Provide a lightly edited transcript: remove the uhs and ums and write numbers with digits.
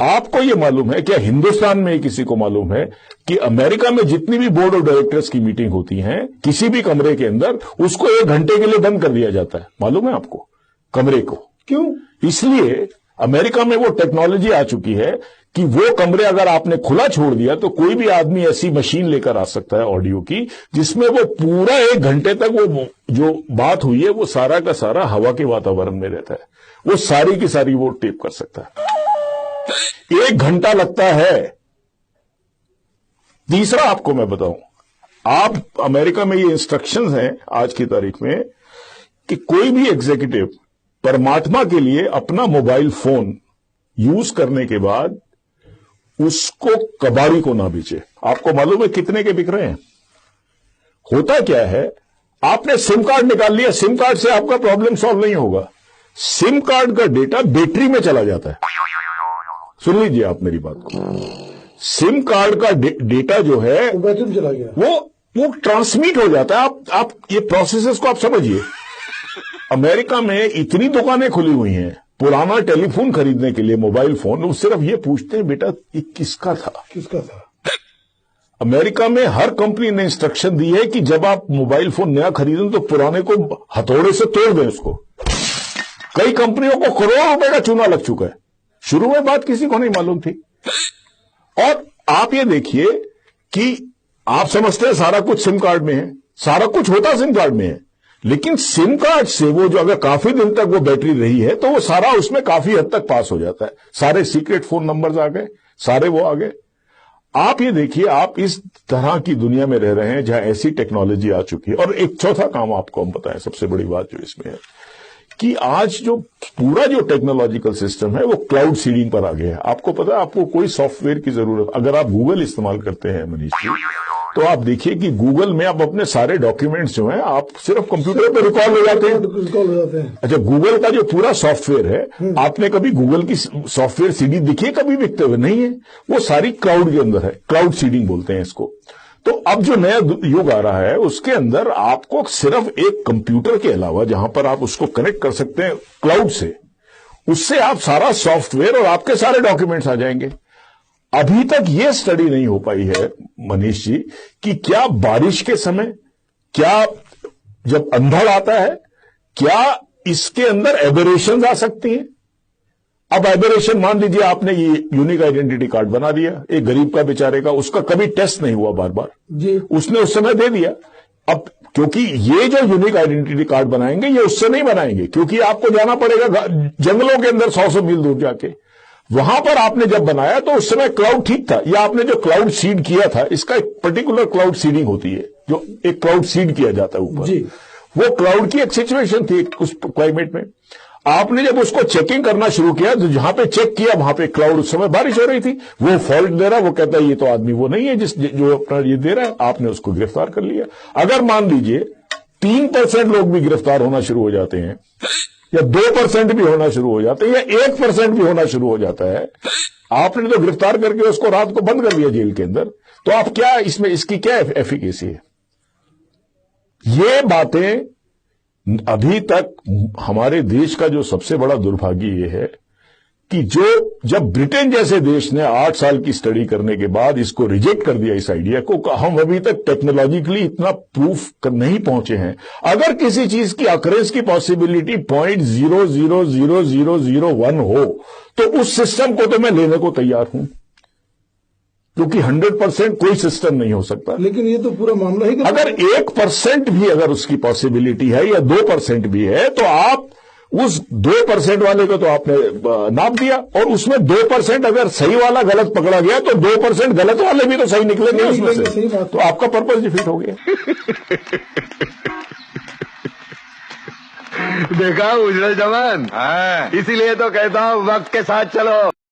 आपको यह मालूम है, क्या हिंदुस्तान में किसी को मालूम है कि अमेरिका में जितनी भी बोर्ड ऑफ डायरेक्टर्स की मीटिंग होती हैं, किसी भी कमरे के अंदर उसको 1 घंटे के लिए बंद कर दिया जाता है? मालूम है आपको? कमरे को क्यों? इसलिए अमेरिका में वो टेक्नोलॉजी आ चुकी है कि वो कमरे अगर आपने खुला छोड़ दिया तो कोई भी आदमी ऐसी मशीन लेकर आ सकता है ऑडियो की, जिसमें वो पूरा 1 घंटे तक वो जो बात हुई है वो सारा का सारा हवा के वातावरण में रहता है। वो सारी की सारी वो टेप कर सकता है। 1 घंटा लगता है। तीसरा आपको मैं बताऊं, आप अमेरिका में ये इंस्ट्रक्शंस हैं आज की तारीख में कि कोई भी एग्जीक्यूटिव परमात्मा के लिए अपना मोबाइल फोन यूज करने के बाद उसको कबाड़ी को ना बेचे। आपको मालूम है कितने के बिक रहे हैं? होता क्या है, आपने सिम कार्ड निकाल लिया, सिम कार्ड से आपका प्रॉब्लम सॉल्व नहीं होगा। सिम कार्ड का डेटा बैटरी में चला जाता है। सुन लीजिए आप मेरी बात को। सिम कार्ड का डेटा जो है बैटरी में चला गया, वो ट्रांसमिट हो जाता है। आप ये प्रोसेसेस को आप समझिए। अमेरिका में इतनी दुकानें खुली हुई हैं पुराना टेलीफोन खरीदने के लिए, मोबाइल फोन, वो सिर्फ ये पूछते हैं बेटा ये किसका था। अमेरिका में हर कंपनी ने इंस्ट्रक्शन दी है कि जब आप मोबाइल फोन नया खरीदें तो पुराने को हथौड़े से तोड़ दें उसको। कई कंपनियों को करोड़ों रुपए का चूना लग चुका है। शुरू में बात किसी को नहीं मालूम थी। और आप ये देखिए कि आप समझते हैं सारा कुछ सिम कार्ड में है, सारा कुछ होता सिम कार्ड में है, लेकिन सिम कार्ड से वो जो अगर काफी दिन तक वो बैटरी रही है तो वो सारा उसमें काफी हद तक पास हो जाता है। सारे सीक्रेट फोन नंबर्स आ गए, सारे वो आ गए। आप ये देखिए, आप इस तरह की दुनिया में रह रहे हैं जहां ऐसी टेक्नोलॉजी आ चुकी है। और एक चौथा काम आपको हम बताएं, सबसे बड़ी बात जो इसमें है कि आज जो पूरा जो टेक्नोलॉजिकल सिस्टम है वो क्लाउड सीडिंग पर आ गया है। आपको पता है, आपको कोई सॉफ्टवेयर की जरूरत, अगर आप गूगल इस्तेमाल करते हैं मनीष जी, तो आप देखिए कि गूगल में आप अपने सारे डॉक्यूमेंट्स जो हैं आप सिर्फ कंप्यूटर पे रिकॉर्ड हो जाते हैं। अच्छा, गूगल का जो पूरा सॉफ्टवेयर है, आपने कभी गूगल की सॉफ्टवेयर सीडी दिखी है कभी बिकते हुए? नहीं है। वो सारी क्लाउड के अंदर है, क्लाउड सीडिंग बोलते हैं इसको। तो अब जो नया युग आ रहा है उसके अंदर आपको सिर्फ एक कंप्यूटर के अलावा, जहां पर आप उसको कनेक्ट कर सकते हैं क्लाउड से, उससे आप सारा सॉफ्टवेयर और आपके सारे डॉक्यूमेंट्स आ जाएंगे। अभी तक यह स्टडी नहीं हो पाई है मनीष जी कि क्या बारिश के समय, क्या जब अंधड़ आता है, क्या इसके अंदर एबरेशंस आ सकती हैं। अब एबरेशन, मान लीजिए आपने ये यूनिक आइडेंटिटी कार्ड बना दिया एक गरीब का, बेचारे का, उसका कभी टेस्ट नहीं हुआ बार बार जी, उसने उस समय दे दिया। अब क्योंकि ये जो यूनिक आइडेंटिटी कार्ड बनाएंगे ये उससे नहीं बनाएंगे, क्योंकि आपको जाना पड़ेगा जंगलों के अंदर 100 मील दूर जाके। वहां पर आपने जब बनाया तो उस समय क्लाउड ठीक था, या आपने जो क्लाउड सीड किया था, इसका एक पर्टिकुलर क्लाउड सीडिंग होती है, जो एक क्लाउड सीड किया जाता है ऊपर, वो क्लाउड की एक सिचुएशन थी उस क्लाइमेट में। आपने जब उसको चेकिंग करना शुरू किया तो जहां पे चेक किया वहां पे क्लाउड, उस समय बारिश हो रही थी, वो फॉल्ट दे रहा, वो कहता है ये तो आदमी वो नहीं है जो अपना ये दे रहा है। आपने उसको गिरफ्तार कर लिया। अगर मान लीजिए 3% लोग भी गिरफ्तार होना शुरू हो जाते हैं, या 2% भी होना शुरू हो जाते हैं, या 1% भी होना शुरू हो जाता है, आपने तो गिरफ्तार करके उसको रात को बंद कर दिया जेल के अंदर, तो आप क्या इसमें, इसकी क्या एफिकेसी है? ये बातें अभी तक हमारे देश का जो सबसे बड़ा दुर्भाग्य ये है कि जब ब्रिटेन जैसे देश ने 8 साल की स्टडी करने के बाद इसको रिजेक्ट कर दिया इस आइडिया को, हम अभी तक टेक्नोलॉजिकली इतना प्रूफ नहीं पहुंचे हैं। अगर किसी चीज की अकरेंस की पॉसिबिलिटी 0.00001 हो तो उस सिस्टम को तो मैं लेने को तैयार हूं, क्योंकि 100% कोई सिस्टम नहीं हो सकता। लेकिन ये तो पूरा मामला ही, अगर 1% भी अगर उसकी पॉसिबिलिटी है या 2% भी है, तो आप उस 2% वाले को तो आपने नाप दिया, और उसमें 2% अगर सही वाला गलत पकड़ा गया तो 2% गलत वाले भी तो सही निकलेंगे उसमें से, तो आपका पर्पस डिफीट हो गया। देखा उजड़ल जवान, इसीलिए तो कहता हूं वक्त के साथ चलो।